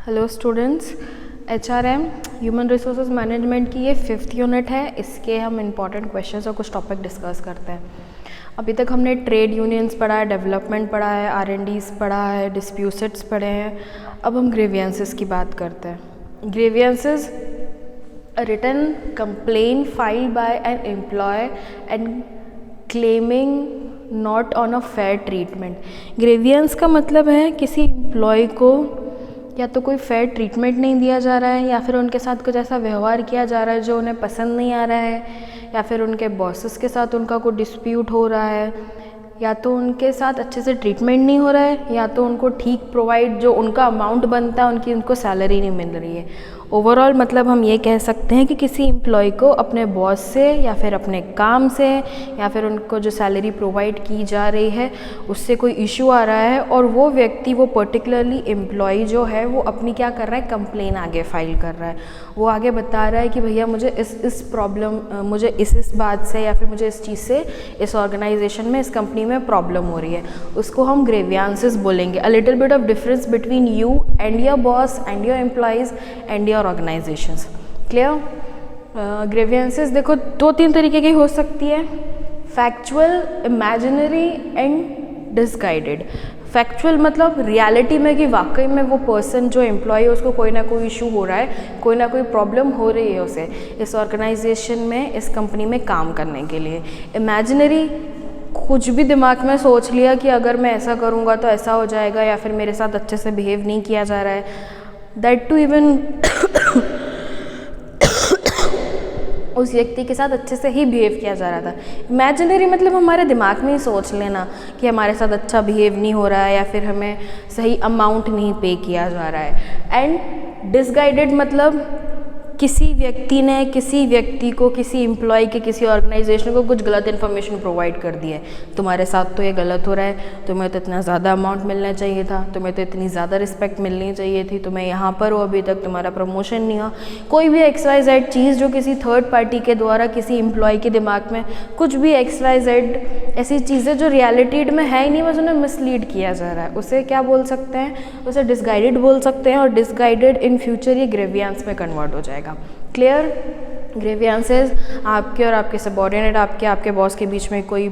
Hello students, HRM human resources management की ये 5th unit है। इसके हम इम्पॉर्टेंट क्वेश्चंस और कुछ टॉपिक डिस्कस करते हैं। अभी तक हमने ट्रेड यूनियंस पढ़ा है, डेवलपमेंट पढ़ा है, R&Ds पढ़ा है, डिस्प्यूट्स पढ़े हैं। अब हम ग्रीवियंसेस की बात करते हैं। Grievances written complain filed by an employ and claiming not on a fair treatment. Grievance का मतलब है किसी एम्प्लॉय को या तो कोई फेयर ट्रीटमेंट नहीं दिया जा रहा है, या फिर उनके साथ कुछ ऐसा व्यवहार किया जा रहा है जो उन्हें पसंद नहीं आ रहा है, या फिर उनके बॉसेस के साथ उनका कोई डिस्प्यूट हो रहा है, या तो उनके साथ अच्छे से ट्रीटमेंट नहीं हो रहा है, या तो उनको ठीक प्रोवाइड जो उनका अमाउंट बनता है उनको सैलरी नहीं मिल रही है। ओवरऑल मतलब हम ये कह सकते हैं कि किसी एम्प्लॉय को अपने बॉस से या फिर अपने काम से या फिर उनको जो सैलरी प्रोवाइड की जा रही है उससे कोई इशू आ रहा है, और वो व्यक्ति, वो पर्टिकुलरली एम्प्लॉय जो है वो अपनी क्या कर रहा है, कंप्लेन आगे फाइल कर रहा है। वो आगे बता रहा है कि भैया मुझे इस प्रॉब्लम, मुझे इस बात से या फिर मुझे इस चीज़ से इस ऑर्गेनाइजेशन में, इस कंपनी में प्रॉब्लम हो रही है। उसको हम ग्रीवियंसेस बोलेंगे। A little bit of difference between you and your boss and your employees and your organisations. Clear? Grievances देखो 2-3 तरीके की हो सकती है, फैक्चुअल, इमेजिनरी एंड डिसगाइडेड। फैक्चुअल मतलब रियलिटी में कि वाकई में वो पर्सन जो एम्प्लॉय है उसको कोई ना कोई इशू हो रहा है, कोई ना कोई प्रॉब्लम हो रही है उसे इस ऑर्गेनाइजेशन में, इस कंपनी में काम करने के लिए। इमेजिनरी कुछ भी दिमाग में सोच लिया कि अगर मैं ऐसा करूँगा तो ऐसा हो जाएगा, या फिर मेरे साथ अच्छे से बिहेव नहीं किया जा रहा है, दैट टू इवन उस व्यक्ति के साथ अच्छे से ही बिहेव किया जा रहा था। इमेजिनरी मतलब हमारे दिमाग में ही सोच लेना कि हमारे साथ अच्छा बिहेव नहीं हो रहा है या फिर हमें सही अमाउंट नहीं पे किया जा रहा है। एंड डिसगाइडेड मतलब किसी व्यक्ति ने किसी व्यक्ति को, किसी एम्प्लॉय के, किसी ऑर्गेनाइजेशन को कुछ गलत इन्फॉर्मेशन प्रोवाइड कर दी है। तुम्हारे साथ तो ये गलत हो रहा है, तुम्हें तो इतना ज़्यादा अमाउंट मिलना चाहिए था, तुम्हें तो इतनी ज़्यादा रिस्पेक्ट मिलनी चाहिए थी, तुम्हें यहाँ पर हो अभी तक, तुम्हारा प्रमोशन नहीं हुआ। कोई भी XYZ चीज़ जो किसी थर्ड पार्टी के द्वारा किसी एम्प्लॉय के दिमाग में कुछ भी XYZ ऐसी चीज़ें जो रियलिटी में है ही नहीं, बस उन्हें मिसलीड किया जा रहा है, उसे क्या बोल सकते हैं? उसे डिसगाइडेड बोल सकते हैं। और डिसगाइडेड इन फ्यूचर ये ग्रीवियंस में कन्वर्ट हो जाएगा। क्लियर? ग्रीवियंसेस आपके और आपके सबऑर्डिनेट, आपके बॉस के बीच में कोई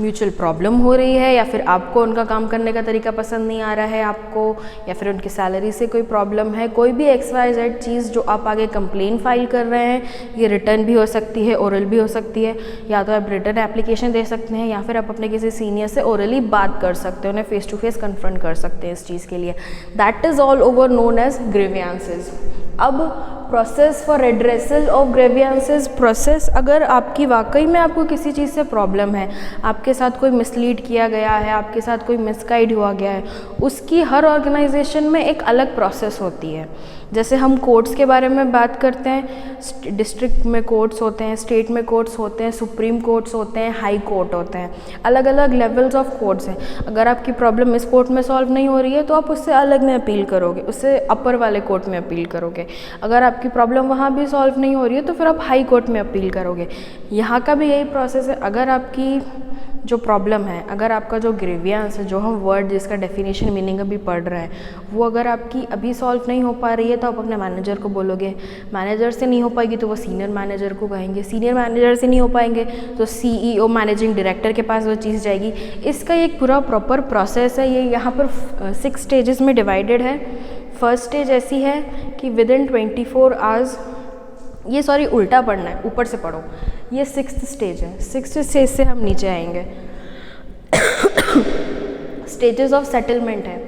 म्यूचुअल प्रॉब्लम हो रही है, या फिर आपको उनका काम करने का तरीका पसंद नहीं आ रहा है आपको, या फिर उनकी सैलरी से कोई प्रॉब्लम है, कोई भी XYZ चीज़ जो आप आगे कंप्लेन फाइल कर रहे हैं, ये रिटर्न भी हो सकती है, ओरल भी हो सकती है, या तो आप रिटर्न एप्लीकेशन दे सकते हैं, या फिर आप अपने किसी सीनियर से ओरली बात कर सकते हैं, उन्हें फेस टू फेस कन्फ्रंट कर सकते हैं इस चीज़ के लिए। That is all over known as grievances. अब process for redressal of grievances. Process, अगर आपकी वाकई में आपको किसी चीज़ से प्रॉब्लम है, आपके साथ कोई मिसलीड किया गया है, आपके साथ कोई मिसगाइड हुआ गया है, उसकी हर ऑर्गेनाइजेशन में एक अलग प्रोसेस होती है। जैसे हम कोर्ट्स के बारे में बात करते हैं, डिस्ट्रिक्ट में कोर्ट्स होते हैं, स्टेट में कोर्ट्स होते हैं, सुप्रीम कोर्ट्स होते हैं, हाई कोर्ट होते हैं, अलग अलग लेवल्स ऑफ कोर्ट्स हैं। अगर आपकी प्रॉब्लम इस कोर्ट में सॉल्व नहीं हो रही है तो आप उससे अलग में अपील करोगे, उससे अपर वाले कोर्ट में अपील करोगे। अगर आपकी प्रॉब्लम वहाँ भी सॉल्व नहीं हो रही है तो फिर आप हाई कोर्ट में अपील करोगे। यहाँ का भी यही प्रोसेस है। अगर आपकी जो प्रॉब्लम है, अगर आपका जो ग्रीवियंस है, जो हम वर्ड जिसका डेफिनेशन मीनिंग अभी पढ़ रहे हैं, वो अगर आपकी अभी सॉल्व नहीं हो पा रही है तो आप अपने मैनेजर को बोलोगे, मैनेजर से नहीं हो पाएगी तो वो सीनियर मैनेजर को कहेंगे, सीनियर मैनेजर से नहीं हो पाएंगे तो CEO मैनेजिंग डायरेक्टर के पास वो चीज़ जाएगी। इसका एक पूरा प्रॉपर प्रोसेस है। ये यहाँ पर 6 स्टेजेस में डिवाइडेड है। फर्स्ट स्टेज ऐसी है कि विदिन 24 आवर्स, ये सॉरी उल्टा पढ़ना है, ऊपर से पढ़ो, ये 6th स्टेज है। 6th स्टेज से हम नीचे आएंगे। स्टेजेस ऑफ सेटलमेंट है।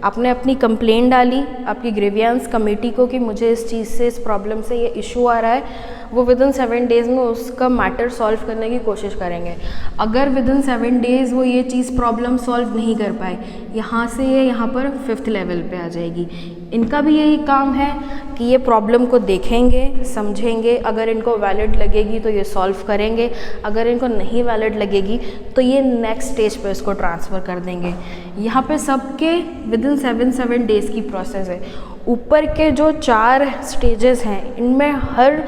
आपने अपनी कंप्लेंट डाली आपकी ग्रीवियंस कमेटी को कि मुझे इस चीज़ से, इस प्रॉब्लम से ये इशू आ रहा है, वो विदिन 7 डेज़ में उसका मैटर सॉल्व करने की कोशिश करेंगे। अगर विदिन 7 डेज़ वो ये चीज़ प्रॉब्लम सॉल्व नहीं कर पाए, यहाँ से ये यहाँ पर 5th लेवल पे आ जाएगी। इनका भी यही काम है कि ये प्रॉब्लम को देखेंगे, समझेंगे, अगर इनको वैलिड लगेगी तो ये सॉल्व करेंगे, अगर इनको नहीं वैलिड लगेगी तो ये नेक्स्ट स्टेज पे इसको ट्रांसफ़र कर देंगे। यहाँ पे सबके विदिन 7 डेज़ की प्रोसेस है। ऊपर के जो 4 स्टेजेस हैं इनमें हर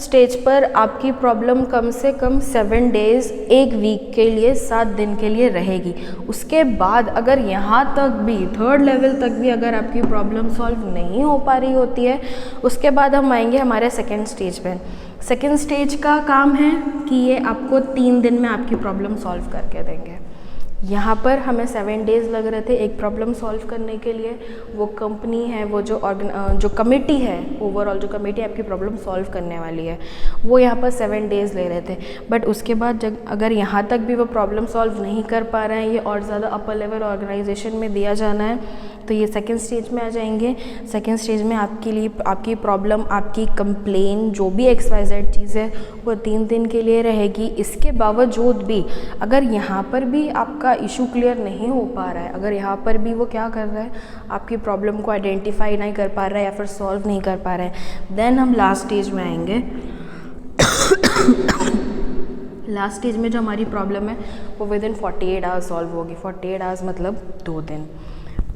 स्टेज पर आपकी प्रॉब्लम कम से कम 7 डेज़, एक वीक के लिए, 7 दिन के लिए रहेगी। उसके बाद अगर यहाँ तक भी, 3rd लेवल तक भी अगर आपकी प्रॉब्लम सॉल्व नहीं हो पा रही होती है, उसके बाद हम आएंगे हमारे 2nd स्टेज पे। 2nd स्टेज का काम है कि ये आपको 3 दिन में आपकी प्रॉब्लम सॉल्व करके देंगे। यहाँ पर हमें 7 डेज़ लग रहे थे एक प्रॉब्लम सॉल्व करने के लिए। वो कंपनी है, वो जो कमेटी है, ओवरऑल जो कमेटी आपकी प्रॉब्लम सॉल्व करने वाली है, वो यहाँ पर 7 डेज़ ले रहे थे। बट उसके बाद जब अगर यहाँ तक भी वो प्रॉब्लम सॉल्व नहीं कर पा रहे हैं, ये और ज़्यादा अपर लेवल ऑर्गेनाइजेशन में दिया जाना है, तो ये 2nd स्टेज में आ जाएंगे। 2nd स्टेज में आपके लिए आपकी प्रॉब्लम, आपकी कंप्लेन, जो भी XYZ चीज़ है, वो 3 दिन के लिए रहेगी। इसके बावजूद भी अगर यहाँ पर भी आपका इशू क्लियर नहीं हो पा रहा है, अगर यहाँ पर भी वो क्या कर रहा है, आपकी प्रॉब्लम को आइडेंटिफाई नहीं कर पा रहा है या फिर सॉल्व नहीं कर पा रहा है, देन हम लास्ट स्टेज में आएंगे। लास्ट स्टेज में जो हमारी प्रॉब्लम है वो विदिन 48 आवर्स सॉल्व होगी। 48 आवर्स मतलब 2 दिन।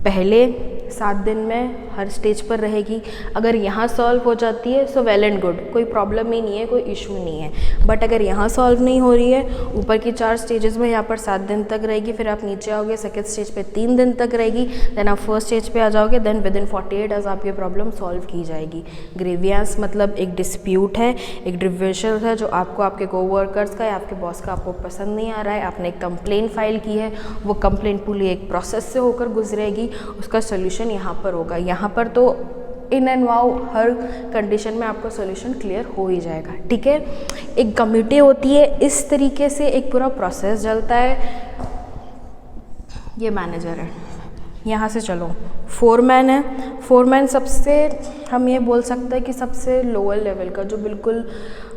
पहले 7 दिन में हर स्टेज पर रहेगी। अगर यहाँ सॉल्व हो जाती है सो वेल एंड गुड, कोई प्रॉब्लम ही नहीं है, कोई इशू नहीं है। बट अगर यहाँ सॉल्व नहीं हो रही है, ऊपर की 4 स्टेजेस में यहाँ पर 7 दिन तक रहेगी, फिर आप नीचे आओगे 2nd स्टेज पे 3 दिन तक रहेगी, देन आप 1st स्टेज पे आ जाओगे, देन विदिन 48 आवर्स आपकी प्रॉब्लम सॉल्व की जाएगी। ग्रीवियंस मतलब एक डिस्प्यूट है, एक डिविजन है जो आपको आपके कोवर्कर्स का या आपके बॉस का आपको पसंद नहीं आ रहा है, आपने एक कंप्लेंट फाइल की है, वो कंप्लेंट पूरी एक प्रोसेस से होकर गुजरेगी, उसका सोल्यूशन यहाँ पर होगा। यहाँ पर तो in and wow her condition में आपको सोल्यूशन क्लियर हो ही जाएगा, ठीक है। एक कमेटी होती है, इस तरीके से एक पूरा प्रोसेस चलता है। ये मैनेजर है, यहाँ से चलो फोरमैन है। फोरमैन सबसे, हम ये बोल सकते हैं कि सबसे लोअर लेवल का, जो बिल्कुल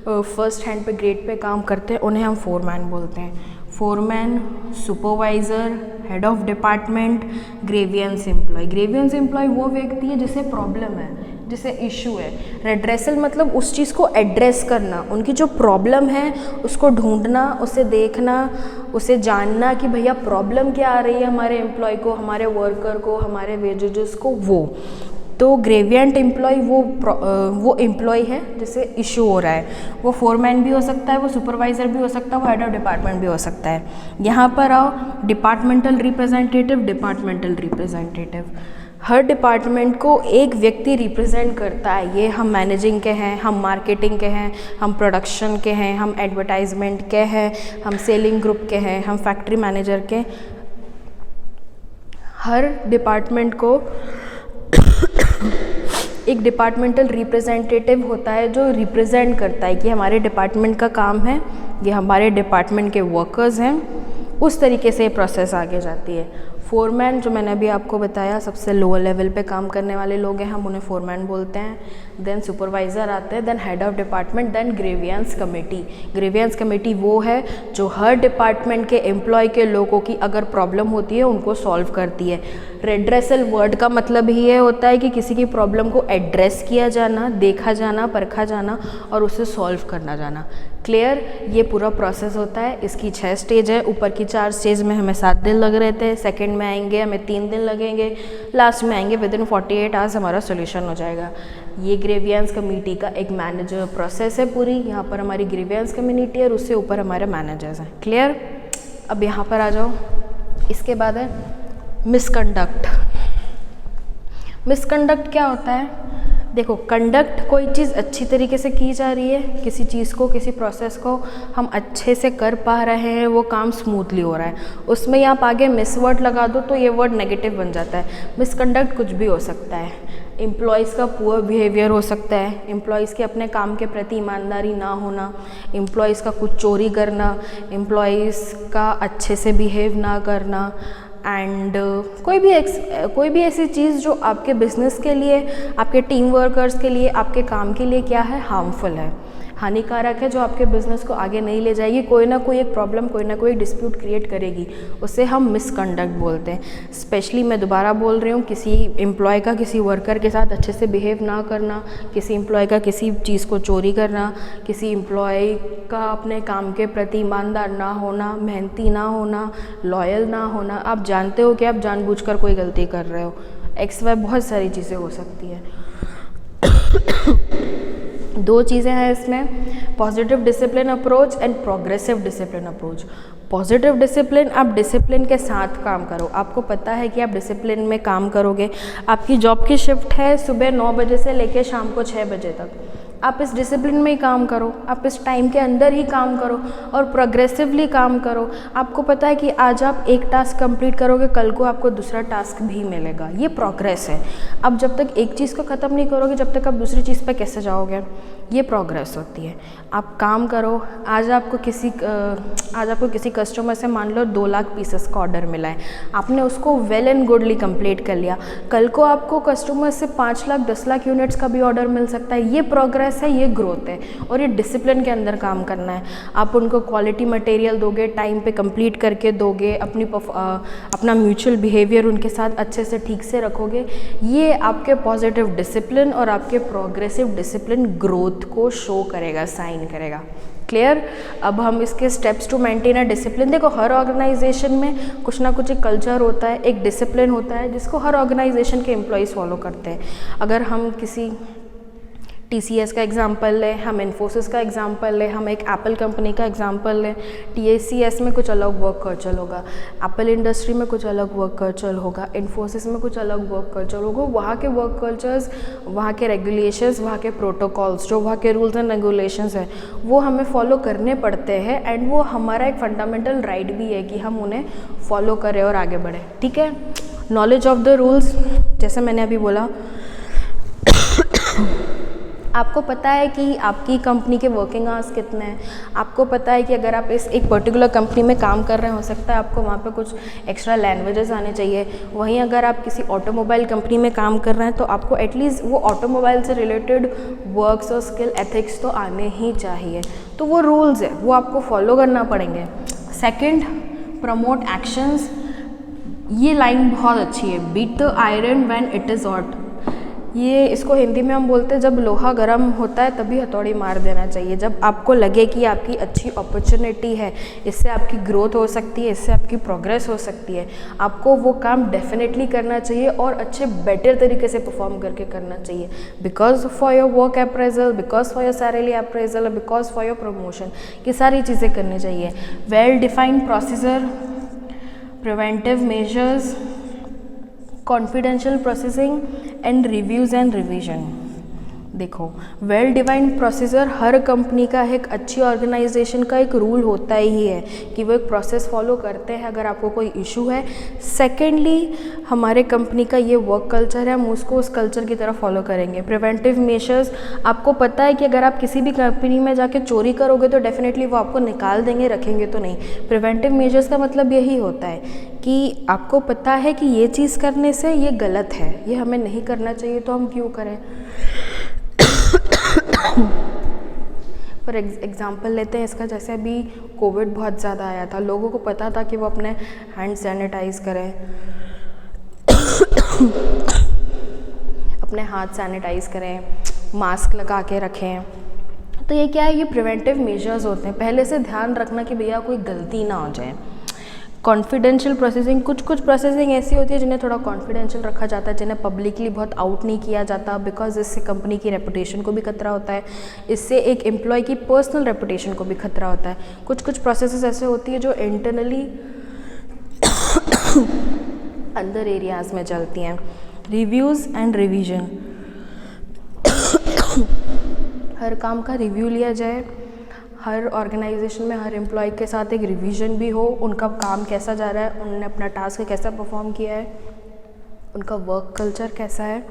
फर्स्ट हैंड पे ग्रेड पे काम करते हैं, उन्हें हम फोरमैन बोलते हैं। Foreman, supervisor, head of department, grievance employ. Grievance employ वो व्यक्ति है जिसे प्रॉब्लम है, जिसे इशू है। रेड्रेसल मतलब उस चीज़ को एड्रेस करना, उनकी जो प्रॉब्लम है उसको ढूंढना, उसे देखना, उसे जानना कि भैया प्रॉब्लम क्या आ रही है हमारे एम्प्लॉय को, हमारे वर्कर को, हमारे वेजेस को। वो तो ग्रेवियंट एम्प्लॉय वो एम्प्लॉय है जिसे इशू हो रहा है। वो फोरमैन भी हो सकता है, वो सुपरवाइज़र भी हो सकता है, वो हेड ऑफ डिपार्टमेंट भी हो सकता है। यहाँ पर आओ, डिपार्टमेंटल रिप्रेजेंटेटिव। डिपार्टमेंटल रिप्रेजेंटेटिव हर डिपार्टमेंट को एक व्यक्ति रिप्रेजेंट करता है। ये हम मैनेजिंग के हैं, हम मार्केटिंग के हैं, हम प्रोडक्शन के हैं, हम एडवर्टाइजमेंट के हैं, हम सेलिंग ग्रुप के हैं, हम फैक्ट्री मैनेजर के। हर डिपार्टमेंट को एक डिपार्टमेंटल रिप्रेजेंटेटिव होता है जो रिप्रेजेंट करता है कि हमारे डिपार्टमेंट का काम है, ये हमारे डिपार्टमेंट के वर्कर्स हैं। उस तरीके से प्रोसेस आगे जाती है। फोरमैन, जो मैंने अभी आपको बताया, सबसे लोअर लेवल पे काम करने वाले लोग हैं, हम उन्हें फोरमैन बोलते हैं। देन सुपरवाइज़र आते हैं, then head of department, then grievance committee. Grievance committee वो है जो हर डिपार्टमेंट के एम्प्लॉय के लोगों की अगर प्रॉब्लम होती है उनको सॉल्व करती है। रेड्रेसल वर्ड का मतलब ही ये होता है कि किसी की प्रॉब्लम को एड्रेस किया जाना, देखा जाना, परखा जाना और उसे सॉल्व करना जाना। क्लियर? ये पूरा प्रोसेस होता है। इसकी 6 स्टेज है। ऊपर की 4 स्टेज में हमें 7 दिन लग रहे थे, सेकंड में आएंगे हमें 3 दिन लगेंगे, लास्ट में आएंगे विदिन 48 आवर्स हमारा सोल्यूशन हो जाएगा। ये ग्रेवियंस कमेटी का एक मैनेजर प्रोसेस है पूरी। यहाँ पर हमारी ग्रेवियंस कम्युनिटी है और उससे ऊपर हमारे मैनेजर्स हैं। क्लियर? अब यहाँ पर आ जाओ। इसके बाद है मिसकंडक्ट। मिसकंडक्ट क्या होता है? देखो, कंडक्ट कोई चीज़ अच्छी तरीके से की जा रही है, किसी चीज़ को, किसी प्रोसेस को हम अच्छे से कर पा रहे हैं, वो काम स्मूथली हो रहा है, उसमें आप आगे मिस वर्ड लगा दो तो ये वर्ड नेगेटिव बन जाता है। मिसकंडक्ट कुछ भी हो सकता है। एम्प्लॉयज़ का पुअर बिहेवियर हो सकता है, एम्प्लॉयज़ के अपने काम के प्रति ईमानदारी ना होना, एम्प्लॉयज़ का कुछ चोरी करना, एम्प्लॉयज़ का अच्छे से बिहेव ना करना, एंड कोई भी ऐसी चीज़ जो आपके बिजनेस के लिए, आपके टीम वर्कर्स के लिए, आपके काम के लिए क्या है, हार्मफुल है, हानिकारक है, जो आपके बिजनेस को आगे नहीं ले जाएगी, कोई ना कोई एक प्रॉब्लम, कोई ना कोई डिस्प्यूट क्रिएट करेगी, उसे हम मिसकंडक्ट बोलते हैं। स्पेशली मैं दोबारा बोल रही हूँ, किसी एम्प्लॉय का किसी वर्कर के साथ अच्छे से बिहेव ना करना, किसी एम्प्लॉय का किसी चीज़ को चोरी करना, किसी एम्प्लॉय का अपने काम के प्रति ईमानदार ना होना, मेहनती ना होना, लॉयल ना होना। आप जानते हो कि आप जानबूझकर कोई गलती कर रहे हो, XY बहुत सारी चीज़ें हो सकती है। दो चीज़ें हैं इसमें, positive discipline approach and progressive discipline approach. Positive discipline, आप डिसिप्लिन के साथ काम करो, आपको पता है कि आप डिसिप्लिन में काम करोगे, आपकी जॉब की शिफ्ट है सुबह 9 बजे से लेकर शाम को 6 बजे तक, आप इस डिसिप्लिन में ही काम करो, आप इस टाइम के अंदर ही काम करो और प्रोग्रेसिवली काम करो। आपको पता है कि आज आप एक टास्क कंप्लीट करोगे, कल को आपको दूसरा टास्क भी मिलेगा, ये प्रोग्रेस है। अब जब तक एक चीज़ को ख़त्म नहीं करोगे, जब तक आप दूसरी चीज़ पे कैसे जाओगे, ये प्रोग्रेस होती है। आप काम करो, आज आपको किसी कस्टमर से मान लो 2 लाख पीसेस का ऑर्डर मिला है, आपने उसको वेल एंड गुडली कंप्लीट कर लिया, कल को आपको कस्टमर से 5 लाख 10 लाख यूनिट्स का भी ऑर्डर मिल सकता है। ये प्रोग्रेस है, ये ग्रोथ है और ये डिसिप्लिन के अंदर काम करना है। आप उनको क्वालिटी मटेरियल दोगे, टाइम पे कंप्लीट करके दोगे, अपना म्यूचुअल बिहेवियर उनके साथ अच्छे से ठीक से रखोगे, ये आपके पॉजिटिव डिसिप्लिन और आपके प्रोग्रेसिव डिसिप्लिन ग्रोथ को शो करेगा, साइन करेगा। क्लियर? अब हम इसके steps to maintain a discipline, देखो हर ऑर्गेनाइजेशन में कुछ ना कुछ एक कल्चर होता है, एक डिसिप्लिन होता है जिसको हर ऑर्गेनाइजेशन के एम्प्लॉयज़ फॉलो करते हैं। अगर हम किसी TCS का एग्जाम्पल लें, हम इन्फोसिस का एग्जाम्पल लें, हम एक एप्पल कंपनी का एग्जाम्पल लें, TCS में कुछ अलग वर्क कल्चर होगा, एप्पल इंडस्ट्री में कुछ अलग वर्क कल्चर होगा, इन्फोसिस में कुछ अलग वर्क कल्चर होगा। वहाँ के वर्क कल्चर्स, वहाँ के रेगुलेशंस, वहाँ के प्रोटोकॉल्स, जो वहाँ के रूल्स एंड रेगुलेशंस हैं, वो हमें फॉलो करने पड़ते हैं एंड वो हमारा एक फंडामेंटल राइट भी है कि हम उन्हें फॉलो करें और आगे बढ़ें। ठीक है? नॉलेज ऑफ द रूल्स, जैसे मैंने अभी बोला, आपको पता है कि आपकी कंपनी के वर्किंग आवर्स कितने हैं, आपको पता है कि अगर आप एक पर्टिकुलर कंपनी में काम कर रहे हैं, हो सकता है आपको वहाँ पे कुछ एक्स्ट्रा लैंग्वेजेस आने चाहिए। वहीं अगर आप किसी ऑटोमोबाइल कंपनी में काम कर रहे हैं तो आपको एटलीस्ट वो ऑटोमोबाइल से रिलेटेड वर्क्स और स्किल एथिक्स तो आने ही चाहिए। तो वो रूल्स है, वो आपको फॉलो करना पड़ेंगे। सेकेंड, प्रमोट एक्शंस, ये लाइन बहुत अच्छी है, beat the iron when it is hot. ये इसको हिंदी में हम बोलते हैं, जब लोहा गर्म होता है तभी हथौड़ी मार देना चाहिए। जब आपको लगे कि आपकी अच्छी अपॉर्चुनिटी है, इससे आपकी ग्रोथ हो सकती है, इससे आपकी प्रोग्रेस हो सकती है, आपको वो काम डेफिनेटली करना चाहिए और अच्छे बेटर तरीके से परफॉर्म करके करना चाहिए। Because for your work appraisal, because for your salary appraisal, because for your promotion, ये सारी चीज़ें करनी चाहिए। Well defined procedure, preventive measures, confidential processing and reviews and revision. देखो, वेल डिफाइंड प्रोसीजर हर कंपनी का, एक अच्छी ऑर्गेनाइजेशन का एक रूल होता ही है कि वो एक प्रोसेस फॉलो करते हैं अगर आपको कोई इशू है। सेकेंडली, हमारे कंपनी का ये वर्क कल्चर है, हम उसको उस कल्चर की तरह फॉलो करेंगे। प्रिवेंटिव मेजर्स, आपको पता है कि अगर आप किसी भी कंपनी में जाके चोरी करोगे तो डेफिनेटली वो आपको निकाल देंगे, रखेंगे तो नहीं। प्रिवेंटिव मेजर्स का मतलब यही होता है कि आपको पता है कि ये चीज़ करने से ये गलत है, ये हमें नहीं करना चाहिए, तो हम क्यों करें। फॉर एग्ज़ाम्पल लेते हैं इसका, जैसे अभी कोविड बहुत ज़्यादा आया था, लोगों को पता था कि वो अपने हैंड सैनिटाइज़ करें, अपने हाथ सैनिटाइज़ करें, मास्क लगा के रखें। तो ये क्या है, ये प्रिवेंटिव मेजर्स होते हैं, पहले से ध्यान रखना कि भैया कोई गलती ना हो जाए। कॉन्फिडेंशियल प्रोसेसिंग, कुछ प्रोसेसिंग ऐसी होती है जिन्हें थोड़ा कॉन्फिडेंशियल रखा जाता है, जिन्हें पब्लिकली बहुत आउट नहीं किया जाता, बिकॉज इससे कंपनी की रेपुटेशन को भी खतरा होता है, इससे एक एम्प्लॉय की पर्सनल रेपुटेशन को भी खतरा होता है। कुछ प्रोसेसेस ऐसे होती है जो इंटरनली अंदर एरियाज़ में चलती हैं। रिव्यूज़ एंड रिवीजन, हर काम का रिव्यू लिया जाए, हर ऑर्गेनाइजेशन में हर एम्प्लॉय के साथ एक रिवीजन भी हो, उनका काम कैसा जा रहा है, उन्होंने अपना टास्क कैसा परफॉर्म किया है, उनका वर्क कल्चर कैसा है।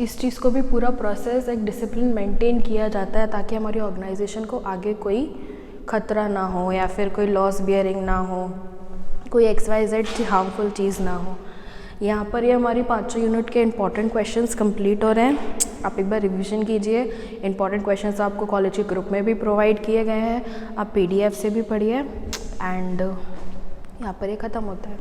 इस चीज़ को भी पूरा प्रोसेस एक डिसिप्लिन मेंटेन किया जाता है ताकि हमारी ऑर्गेनाइजेशन को आगे कोई खतरा ना हो या फिर कोई लॉस बियरिंग ना हो, कोई XYZ की हार्मफुल चीज़ ना हो। यहाँ पर ये हमारी 5 यूनिट के इंपॉर्टेंट क्वेश्चंस कंप्लीट हो रहे हैं। आप एक बार रिवीजन कीजिए। इंपॉर्टेंट क्वेश्चंस आपको कॉलेज के ग्रुप में भी प्रोवाइड किए गए हैं, आप PDF से भी पढ़िए एंड यहाँ पर ये ख़त्म होता है।